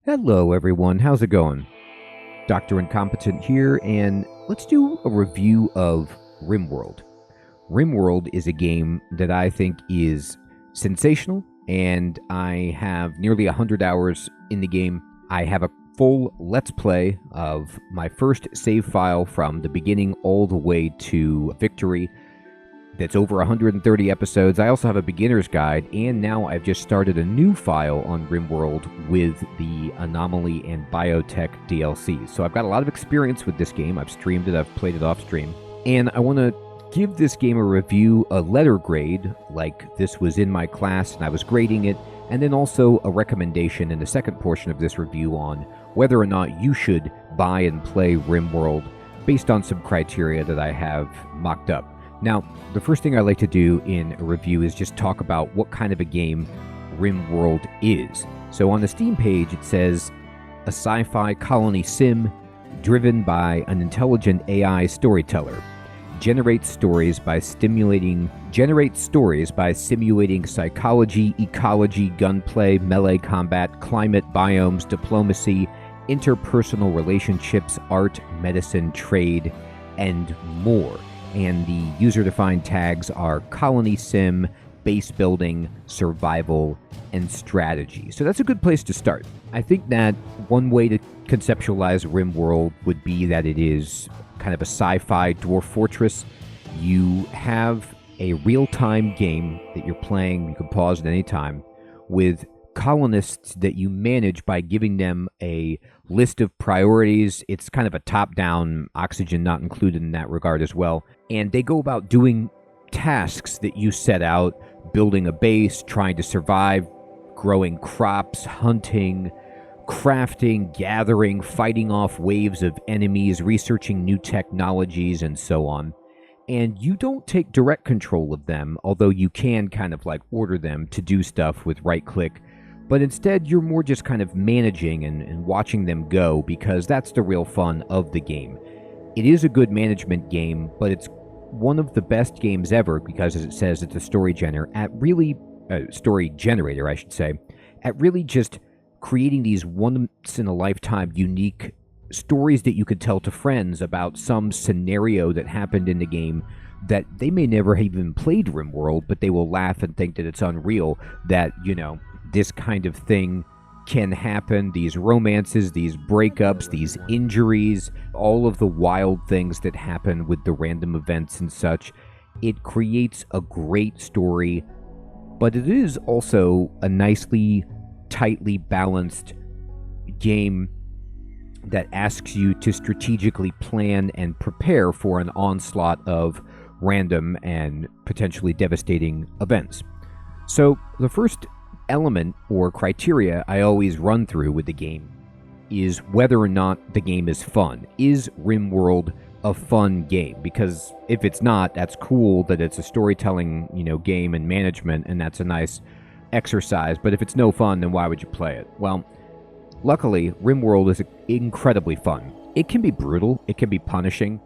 Hello everyone, how's it going? Dr. Incompetent here, and let's do a review of RimWorld. RimWorld is a game that I think is sensational, and I have nearly 100 hours in the game. I have a full Let's Play of my first save file from the beginning all the way to victory. That's over 130 episodes. I also have a beginner's guide, and now I've just started a new file on RimWorld with the Anomaly and Biotech DLC. So I've got a lot of experience with this game. I've streamed it, I've played it off stream, and I want to give this game a review, a letter grade, like this was in my class and I was grading it, and then also a recommendation in the second portion of this review on whether or not you should buy and play RimWorld based on some criteria that I have mocked up. Now, the first thing I like to do in a review is just talk about what kind of a game RimWorld is. So on the Steam page, it says, a sci-fi colony sim driven by an intelligent AI storyteller. Generates stories by simulating psychology, ecology, gunplay, melee combat, climate, biomes, diplomacy, interpersonal relationships, art, medicine, trade, and more. And the user-defined tags are colony sim, base building, survival, and strategy. So that's a good place to start. I think that one way to conceptualize RimWorld would be that it is kind of a sci-fi dwarf fortress. You have a real-time game that you're playing, you can pause at any time, with colonists that you manage by giving them a list of priorities. It's kind of a top-down, oxygen not included in that regard as well. And they go about doing tasks that you set out, building a base, trying to survive, growing crops, hunting, crafting, gathering, fighting off waves of enemies, researching new technologies, and so on. And you don't take direct control of them, although you can kind of like order them to do stuff with right-click. But instead, you're more just kind of managing and watching them go, because that's the real fun of the game. It is a good management game, but it's one of the best games ever because, as it says, it's a story generator at really just creating these once-in-a-lifetime unique stories that you could tell to friends about some scenario that happened in the game that they may never have even played RimWorld, but they will laugh and think that it's unreal that, you know, this kind of thing can happen, these romances, these breakups, these injuries, all of the wild things that happen with the random events and such. It creates a great story, but it is also a nicely, tightly balanced game that asks you to strategically plan and prepare for an onslaught of random and potentially devastating events. So the first element or criteria I always run through with the game is whether or not the game is fun. Is RimWorld a fun game? Because if it's not, that's cool that it's a storytelling, game and management, and that's a nice exercise. But if it's no fun, then why would you play it? Well, luckily, RimWorld is incredibly fun. It can be brutal, it can be punishing,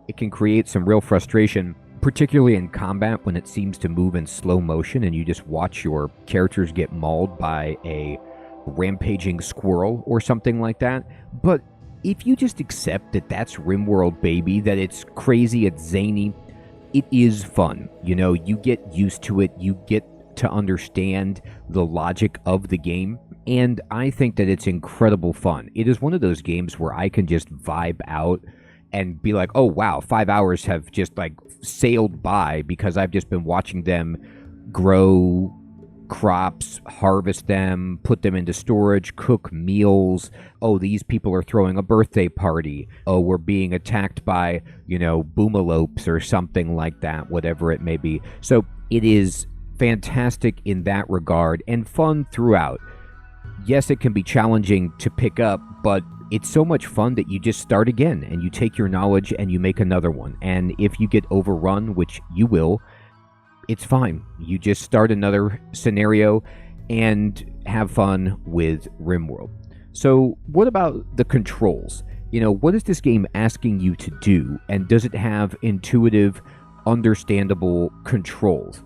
it can create some real frustration, particularly in combat when it seems to move in slow motion and you just watch your characters get mauled by a rampaging squirrel or something like that. But if you just accept that that's RimWorld, baby, that it's crazy, it's zany, it is fun. You get used to it, you get to understand the logic of the game, and I think that it's incredible fun. It is one of those games where I can just vibe out and be like, oh wow, 5 hours have just like sailed by because I've just been watching them grow crops, harvest them, put them into storage, cook meals. Oh, these people are throwing a birthday party. Oh, we're being attacked by, boomalopes or something like that, whatever it may be. So it is fantastic in that regard and fun throughout. Yes, it can be challenging to pick up, but it's so much fun that you just start again and you take your knowledge and you make another one. And if you get overrun, which you will, it's fine. You just start another scenario and have fun with RimWorld. So what about the controls? What is this game asking you to do? And does it have intuitive, understandable controls?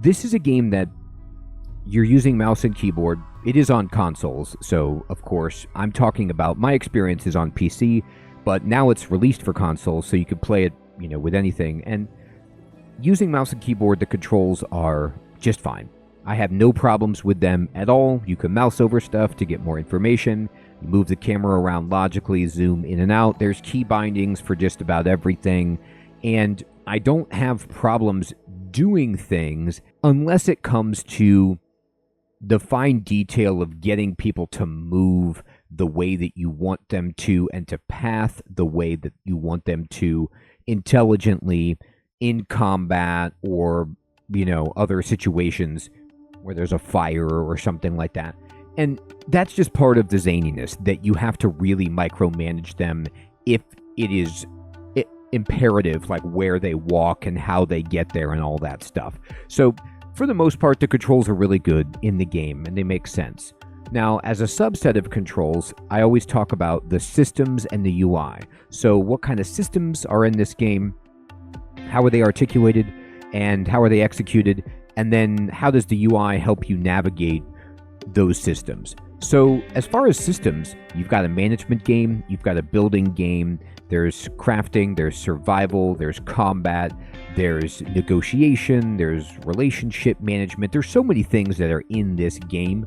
This is a game that you're using mouse and keyboard It is on consoles, so of course, I'm talking about my experiences on PC, but now it's released for consoles, so you can play it, with anything. And using mouse and keyboard, the controls are just fine. I have no problems with them at all. You can mouse over stuff to get more information, move the camera around logically, zoom in and out. There's key bindings for just about everything, and I don't have problems doing things unless it comes to the fine detail of getting people to move the way that you want them to and to path the way that you want them to intelligently in combat or, other situations where there's a fire or something like that. And that's just part of the zaniness, that you have to really micromanage them if it is imperative, like where they walk and how they get there and all that stuff. So for the most part, the controls are really good in the game and they make sense. Now, as a subset of controls, I always talk about the systems and the UI. So what kind of systems are in this game? How are they articulated? And how are they executed? And then how does the UI help you navigate those systems? So as far as systems, you've got a management game, you've got a building game, there's crafting, there's survival, there's combat, there's negotiation, there's relationship management. There's so many things that are in this game.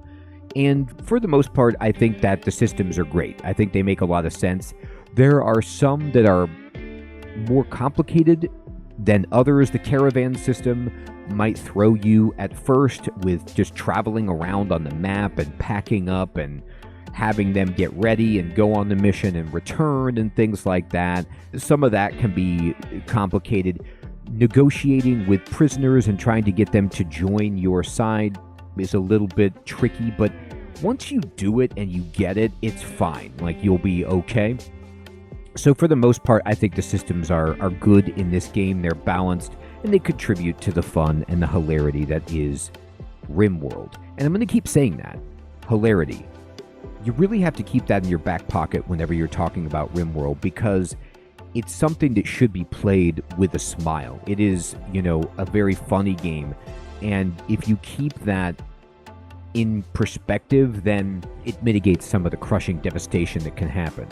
And for the most part, I think that the systems are great. I think they make a lot of sense. There are some that are more complicated than others. The caravan system might throw you at first with just traveling around on the map and packing up and having them get ready and go on the mission and return and things like that. Some of that can be complicated. Negotiating with prisoners and trying to get them to join your side is a little bit tricky, but once you do it and you get it, it's fine. Like, you'll be okay. So for the most part, I think the systems are good in this game. They're balanced, and they contribute to the fun and the hilarity that is RimWorld. And I'm going to keep saying that. Hilarity. You really have to keep that in your back pocket whenever you're talking about RimWorld, because it's something that should be played with a smile. It is, a very funny game. And if you keep that in perspective, then it mitigates some of the crushing devastation that can happen.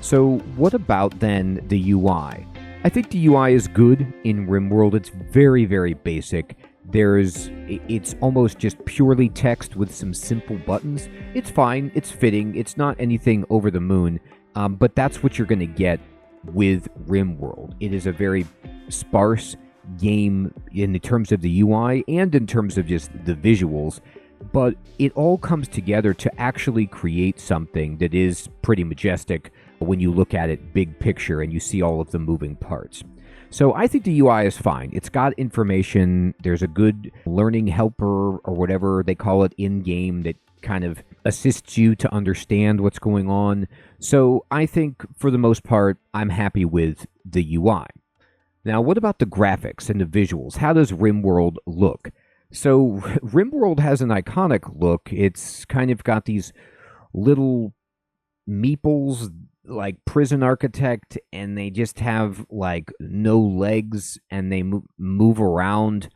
So what about then the UI? I think the UI is good in RimWorld. It's very, very basic. It's almost just purely text with some simple buttons. It's fine. It's fitting. It's not anything over the moon. But that's what you're going to get with RimWorld. It is a very sparse game in terms of the UI and in terms of just the visuals. But it all comes together to actually create something that is pretty majestic when you look at it big picture and you see all of the moving parts. So I think the UI is fine. It's got information. There's a good learning helper or whatever they call it in-game that kind of assists you to understand what's going on. So I think for the most part, I'm happy with the UI. Now, what about the graphics and the visuals? How does RimWorld look? So RimWorld has an iconic look. It's kind of got these little meeples like Prison Architect, and they just have like no legs, and they move around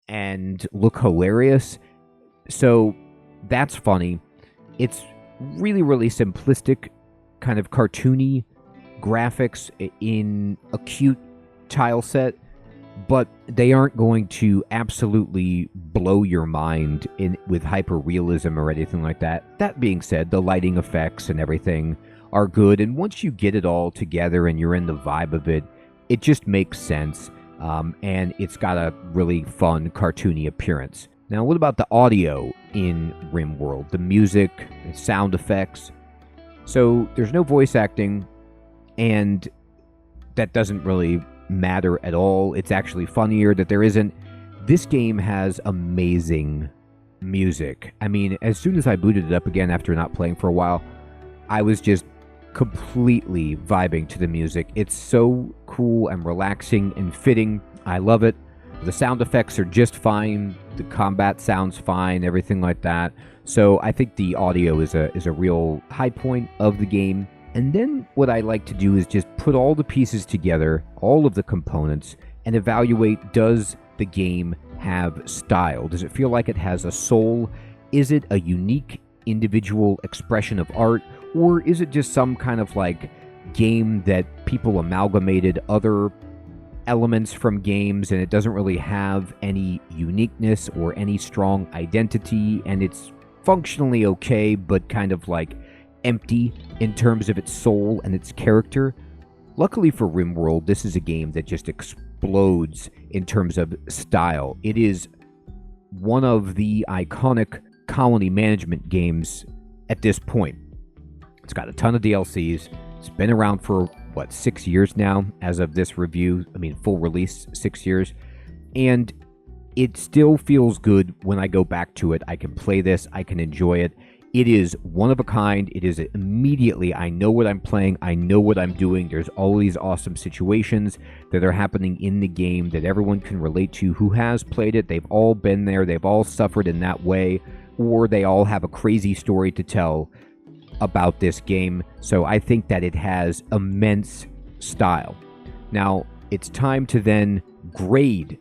and look hilarious. So that's funny. It's really, really simplistic, kind of cartoony graphics in a cute tile set, but they aren't going to absolutely blow your mind with hyper-realism or anything like that. That being said, the lighting effects and everything are good, and once you get it all together and you're in the vibe of it, it just makes sense, and it's got a really fun, cartoony appearance. Now, what about the audio in RimWorld? The music, the sound effects? So there's no voice acting, and that doesn't really matter at all. It's actually funnier that there isn't. This game has amazing music. I mean, as soon as I booted it up again after not playing for a while, I was just completely vibing to the music. It's so cool and relaxing and fitting. I love it. The sound effects are just fine. The combat sounds fine, everything like that. So I think the audio is a real high point of the game. And then what I like to do is just put all the pieces together, all of the components, and evaluate, does the game have style? Does it feel like it has a soul? Is it a unique individual expression of art, or is it just some kind of like game that people amalgamated other elements from games and it doesn't really have any uniqueness or any strong identity, and it's functionally okay but kind of like empty in terms of its soul and its character? Luckily for RimWorld, this is a game that just explodes in terms of style. It is one of the iconic colony management games at this point. It's got a ton of DLCs. It's been around for, 6 years now as of this review. I mean, full release, 6 years. And it still feels good when I go back to it. I can play this. I can enjoy it. It is one of a kind. It is immediately, I know what I'm playing. I know what I'm doing. There's all these awesome situations that are happening in the game that everyone can relate to who has played it. They've all been there. They've all suffered in that way, or they all have a crazy story to tell about this game. So I think that it has immense style. Now, it's time to then grade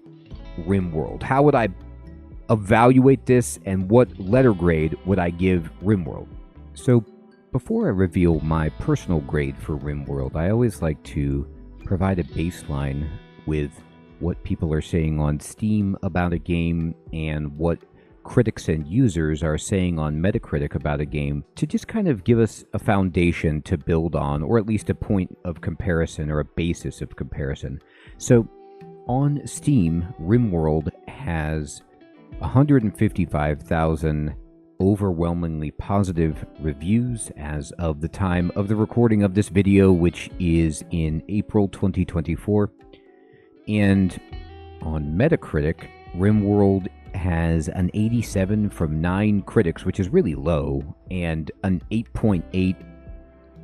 RimWorld. How would I evaluate this, and what letter grade would I give RimWorld? So before I reveal my personal grade for RimWorld, I always like to provide a baseline with what people are saying on Steam about a game and what critics and users are saying on Metacritic about a game, to just kind of give us a foundation to build on, or at least a point of comparison or a basis of comparison. So on Steam, RimWorld has 155,000 overwhelmingly positive reviews as of the time of the recording of this video, which is in April 2024. And on Metacritic, RimWorld has an 87 from 9 critics, which is really low, and an 8.8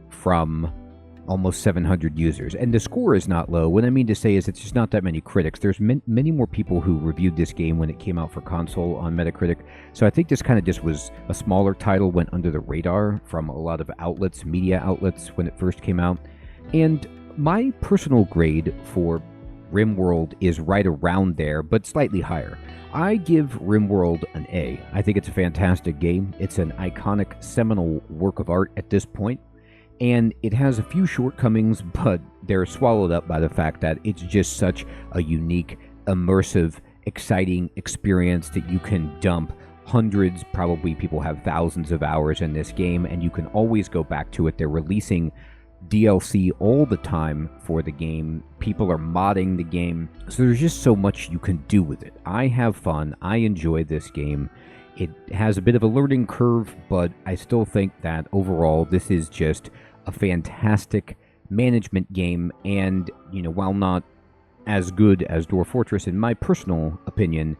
from almost 700 users. And the score is not low. What I mean to say is it's just not that many critics. There's many more people who reviewed this game when it came out for console on Metacritic. So I think this kind of just was a smaller title, went under the radar from a lot of outlets, media outlets, when it first came out. And my personal grade for RimWorld is right around there, but slightly higher. I give RimWorld an A. I think it's a fantastic game. It's an iconic, seminal work of art at this point. And it has a few shortcomings, but they're swallowed up by the fact that it's just such a unique, immersive, exciting experience that you can dump hundreds, probably people have thousands of hours in this game, and you can always go back to it. They're releasing DLC all the time for the game. People are modding the game. So there's just so much you can do with it. I have fun. I enjoy this game. It has a bit of a learning curve, but I still think that overall this is just a fantastic management game. And, while not as good as Dwarf Fortress, in my personal opinion,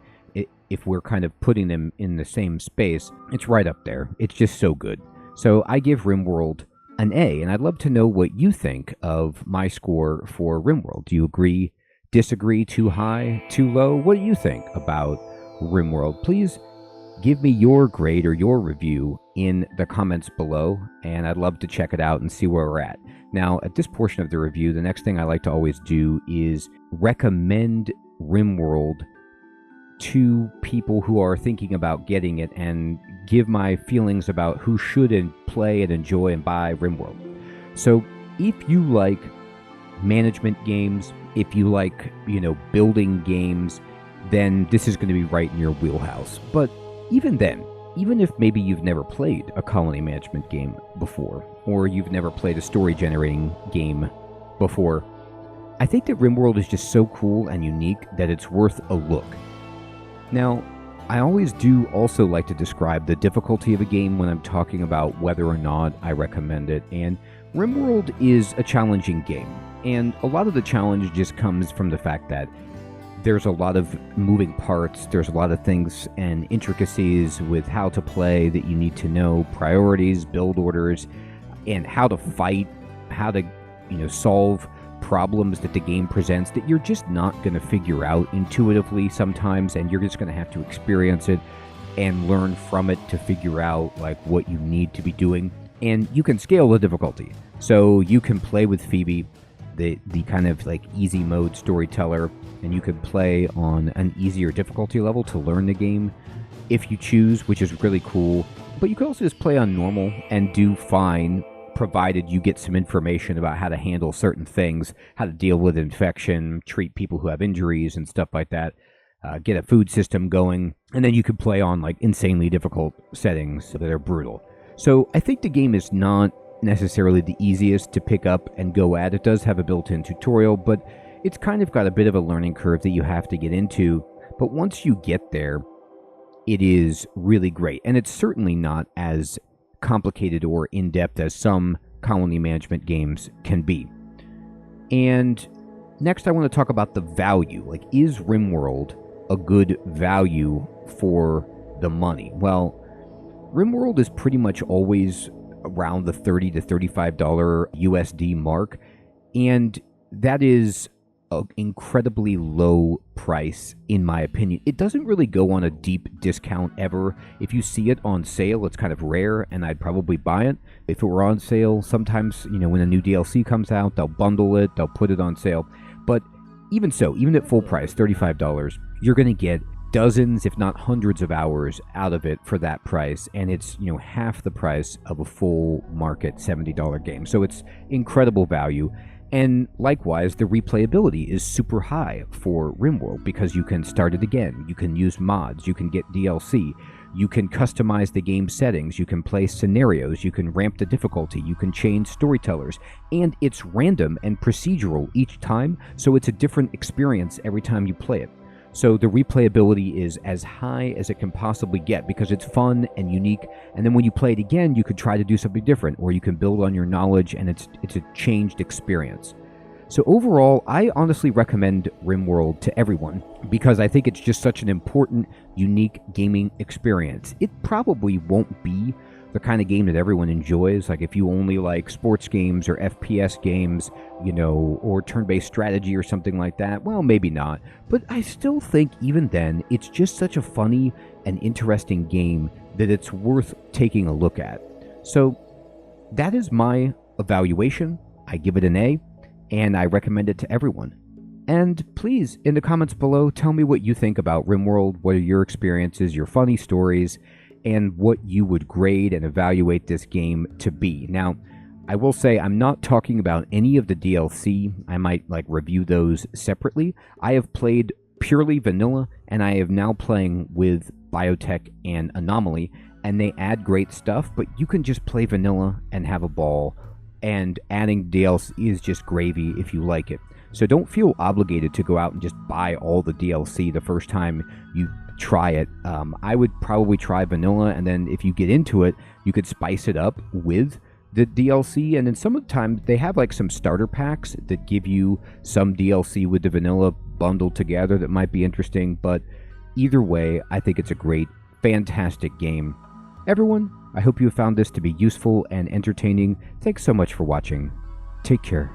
if we're kind of putting them in the same space, it's right up there. It's just so good. So I give RimWorld an A, and I'd love to know what you think of my score for RimWorld. Do you agree, disagree, too high, too low? What do you think about RimWorld? Please give me your grade or your review in the comments below, and I'd love to check it out and see where we're at. Now, at this portion of the review, the next thing I like to always do is recommend RimWorld to people who are thinking about getting it, and give my feelings about who should play and enjoy and buy RimWorld. So if you like management games, if you like, building games, then this is going to be right in your wheelhouse. But even then, even if maybe you've never played a colony management game before, or you've never played a story-generating game before, I think that RimWorld is just so cool and unique that it's worth a look. Now, I always do also like to describe the difficulty of a game when I'm talking about whether or not I recommend it, and RimWorld is a challenging game, and a lot of the challenge just comes from the fact that there's a lot of moving parts, there's a lot of things and intricacies with how to play that you need to know, priorities, build orders, and how to fight, how to, solve problems that the game presents that you're just not going to figure out intuitively sometimes, and you're just going to have to experience it and learn from it to figure out what you need to be doing. And you can scale the difficulty. So you can play with Phoebe, the kind of easy mode storyteller, and you can play on an easier difficulty level to learn the game if you choose, which is really cool. but you can also just play on normal and do fine, provided you get some information about how to handle certain things, how to deal with infection, treat people who have injuries and stuff like that, get a food system going, and then you could play on like insanely difficult settings that are brutal. So I think the game is not necessarily the easiest to pick up and go at. It does have a built-in tutorial, but it's kind of got a bit of a learning curve that you have to get into. But once you get there, it is really great. And it's certainly not as complicated or in-depth as some colony management games can be. And next I want to talk about the value. Like, is RimWorld a good value for the money? Well, RimWorld is pretty much always around the $30 to $35 USD mark, and that is an incredibly low price, in my opinion. It doesn't really go on a deep discount ever. If you see it on sale, it's kind of rare, and I'd probably buy it. If it were on sale, sometimes, when a new DLC comes out, they'll bundle it, they'll put it on sale. But even so, even at full price, $35, you're going to get dozens, if not hundreds of hours out of it for that price, and it's half the price of a full market $70 game. So it's incredible value. And likewise, the replayability is super high for RimWorld because you can start it again, you can use mods, you can get DLC, you can customize the game settings, you can play scenarios, you can ramp the difficulty, you can change storytellers, and it's random and procedural each time, so it's a different experience every time you play it. So the replayability is as high as it can possibly get because it's fun and unique. And then when you play it again, you could try to do something different, or you can build on your knowledge, and it's a changed experience. So overall, I honestly recommend RimWorld to everyone because I think it's just such an important, unique gaming experience. It probably won't be the kind of game that everyone enjoys. Like if you only like sports games or FPS games, or turn-based strategy or something like that, well, maybe not. But I still think even then, it's just such a funny and interesting game that it's worth taking a look at. So that is my evaluation. I give it an A, and I recommend it to everyone. And please, in the comments below, tell me what you think about RimWorld. What are your experiences, your funny stories, and what you would grade and evaluate this game to be. Now, I will say I'm not talking about any of the DLC. I might review those separately. I have played purely vanilla, and I am now playing with Biotech and Anomaly, and they add great stuff, but you can just play vanilla and have a ball, and adding DLC is just gravy if you like it. So don't feel obligated to go out and just buy all the DLC the first time you try it. I would probably try vanilla, and then if you get into it, you could spice it up with the DLC. And then some of the time they have some starter packs that give you some DLC with the vanilla bundled together that might be interesting. But either way, I think it's a great, fantastic game. Everyone, I hope you found this to be useful and entertaining. Thanks so much for watching. Take care.